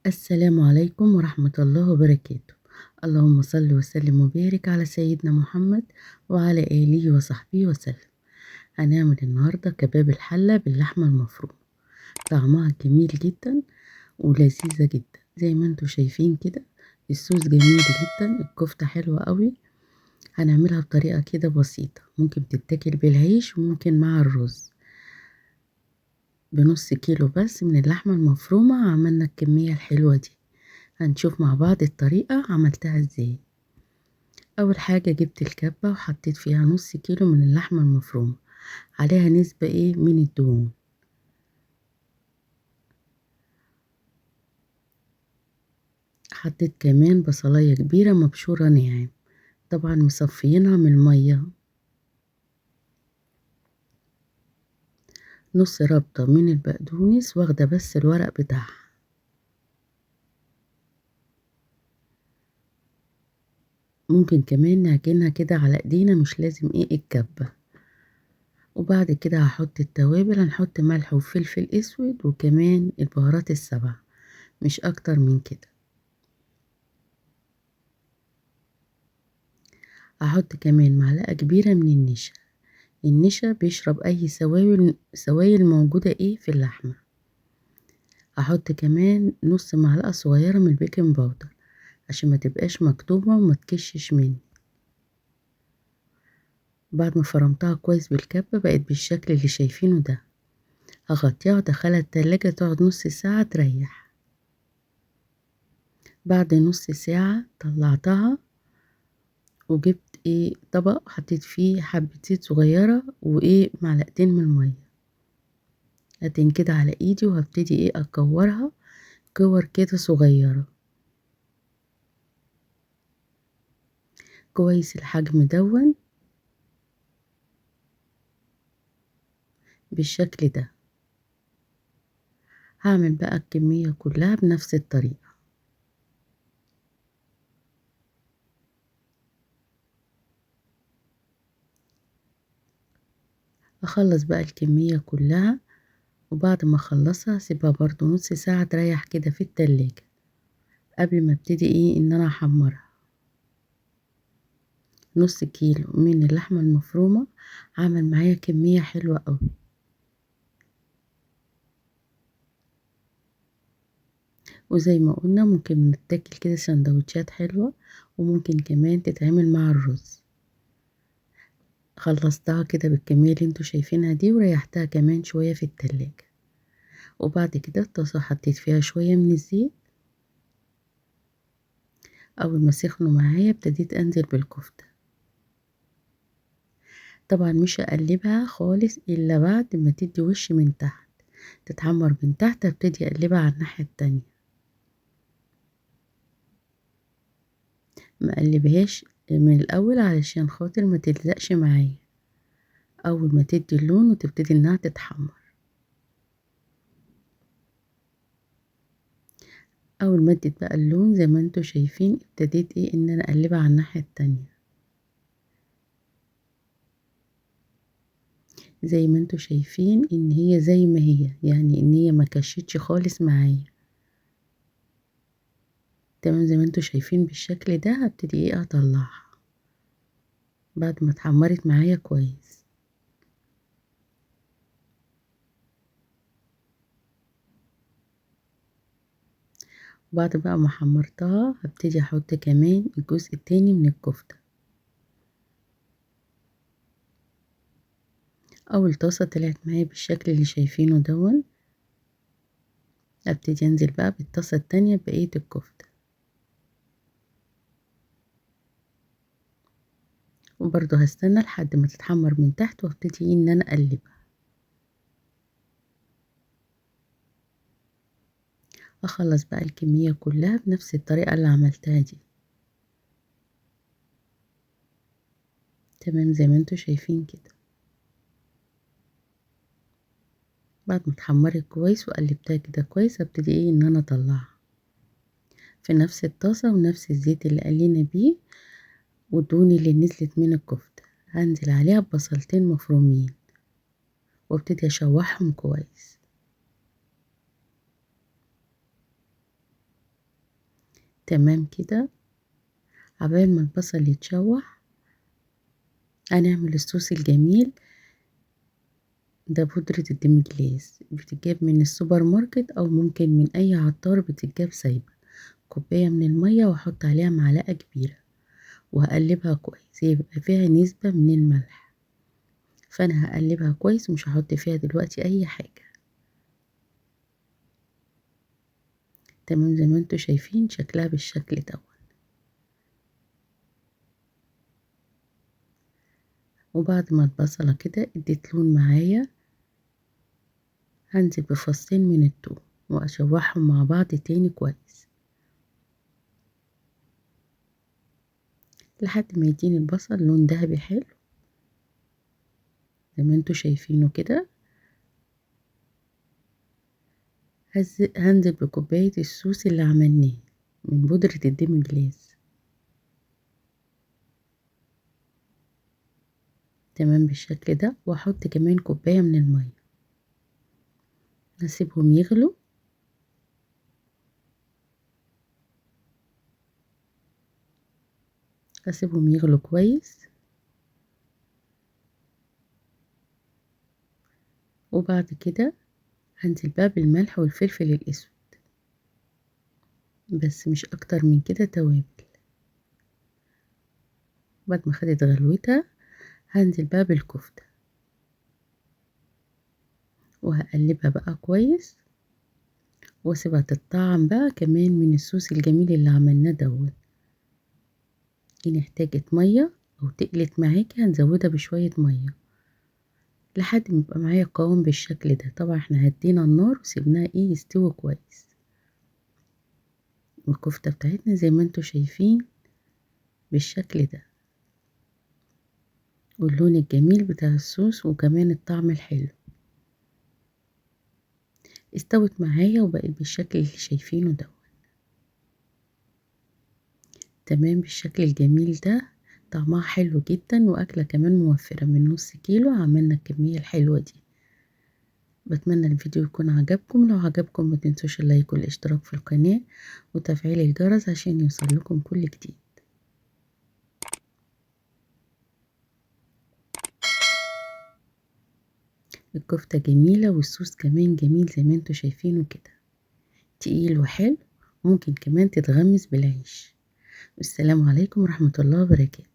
السلام عليكم ورحمة الله وبركاته. اللهم صل وسلم وبارك على سيدنا محمد وعلى آله وصحبه وسلم. هنعمل النهاردة كباب الحلة باللحمة المفرومة. طعمها جميل جدا ولذيذة جدا زي ما انتوا شايفين كده. الصوص جميل جدا، الكفتة حلوة قوي. هنعملها بطريقة كده بسيطة، ممكن تتاكل بالعيش وممكن مع الرز. بنص كيلو بس من اللحمة المفرومة عملنا الكمية الحلوة دي. هنشوف مع بعض الطريقة عملتها ازاي. اول حاجة جبت الكبة وحطيت فيها نص كيلو من اللحمة المفرومة، عليها نسبة من الدهون. حطيت كمان بصلاية كبيرة مبشورة ناعم، طبعا مصفيينها من المية. نص ربطة من البقدونس واخدة بس الورق بتاعها. ممكن كمان نعجنها كده على ايدينا، مش لازم الكبة. وبعد كده هحط التوابل، هنحط ملح وفلفل اسود وكمان البهارات السبع، مش اكتر من كده. هحط كمان معلقة كبيرة من النشا. النشا بيشرب اي سوائل موجودة في اللحمة. هحط كمان نص معلقة صغيرة من البيكنج باودر عشان ما تبقاش مكتوبة وما تكشش مني. بعد ما فرمتها كويس بالكبة بقت بالشكل اللي شايفينه ده. هغطيها وادخلها التلاجة تقعد نص ساعة تريح. بعد نص ساعة طلعتها وجبت طبق حطيت فيه حبة زيت صغيرة معلقتين من المية. هتن كده على ايدي وهبتدي اكورها كور كده صغيرة كويس الحجم دون بالشكل ده. هعمل بقى الكمية كلها بنفس الطريقة. اخلص بقى الكمية كلها، وبعد ما اخلصها اسيبها برضو نص ساعة تريح كده في التلاجة قبل ما ابتدي ان انا احمرها. نص كيلو من اللحمة المفرومة عمل معايا كمية حلوة قوي. وزي ما قلنا ممكن نتاكل كده سندوتشات حلوة، وممكن كمان تتعمل مع الرز. خلصتها كده بالكمية اللي انتوا شايفينها دي وريحتها كمان شوية في التلاجة. وبعد كده الطاسة حطيت فيها شوية من الزيت. اول ما سخنوا معايا ابتديت انزل بالكفتة. طبعا مش هقلبها خالص الا بعد ما تدي وش من تحت، تتحمر من تحت ابتدي اقلبها على الناحية التانية. ما اقلبهاش من الاول علشان خاطر ما تلزقش معايا. اول ما تدي اللون وتبتدي انها تتحمر. اول ما ادت بقى اللون زي ما انتوا شايفين ابتديت ان انا اقلبها على الناحية التانية. زي ما انتوا شايفين ان هي زي ما هي، يعني ان هي ما كشتش خالص معايا. تمام زي ما انتوا شايفين بالشكل ده هبتدي اطلعها بعد ما اتحمرت معايا كويس. بعد بقى ما حمرتها هبتدي احط كمان الجزء التاني من الكفتة. اول طاسة طلعت معايا بالشكل اللي شايفينه دون. ابتدي انزل بقى بالطاسة التانية بقية الكفتة، وبرضه هستنى لحد ما تتحمر من تحت وابتدي ان انا اقلبها. اخلص بقى الكمية كلها بنفس الطريقة اللي عملتها دي. تمام زي ما انتوا شايفين كده. بعد ما اتحمرت كويس وقلبتها كده كويس ابتدي ان انا اطلعها في نفس الطاسة ونفس الزيت اللي قلينا بيه والدهون اللي نزلت من الكفتة. هنزل عليها ببصلتين مفرومين وابتدي اشوحهم كويس. تمام كده. عبال ما البصل يتشوح هنعمل الصوص الجميل ده. بودرة الديمجلاس بتتجاب من السوبر ماركت او ممكن من اي عطار، بتتجاب سايبة. كوباية من المية واحط عليها معلقة كبيرة وهقلبها كويس، يبقى فيها نسبة من الملح. فانا هقلبها كويس ومش هحط فيها دلوقتي اي حاجة. تمام زي ما انتوا شايفين شكلها بالشكل ده. وبعد ما البصلة كده اديت لون معايا هنزل بفصين من الثوم واشوحهم مع بعض تاني كويس لحد ما يديني البصل لون ذهبي حلو زي ما انتوا شايفينه كده. هنزل بكوباية الصوص اللي عملناه من بودرة الديمجلاس. تمام بالشكل ده. واحط كمان كوباية من المية هسيبهم يغلوا. هسيبهم يغلوا كويس. وبعد كده هنزل بقى بالملح والفلفل الاسود بس مش اكتر من كده توابل. بعد ما خدت غلوتها هنزل بقى بالكفتة وهقلبها بقى كويس واسيبها تتطعم بقى كمان من الصوص الجميل اللي عملناه دوت. ان احتاجت مية او تقلت معاكي هنزودها بشوية مية لحد ما يبقى معايا قوام بالشكل ده. طبعا احنا هدينا النار وسيبناها يستوي كويس. والكفتة بتاعتنا زي ما انتوا شايفين بالشكل ده واللون الجميل بتاع الصوص وكمان الطعم الحلو. استوت معايا وبقت بالشكل اللي شايفينه ده. تمام بالشكل الجميل ده. طعمها حلو جدا واكلة كمان موفرة. من نص كيلو عملنا الكمية الحلوة دي. بتمنى الفيديو يكون عجبكم. لو عجبكم ما تنسوش اللايك والاشتراك في القناة وتفعيل الجرس عشان يوصل لكم كل جديد. الكفتة جميلة والصوص كمان جميل زي ما انتوا شايفينه كده. تقيل وحلو. ممكن كمان تتغمس بالعيش. والسلام عليكم ورحمة الله وبركاته.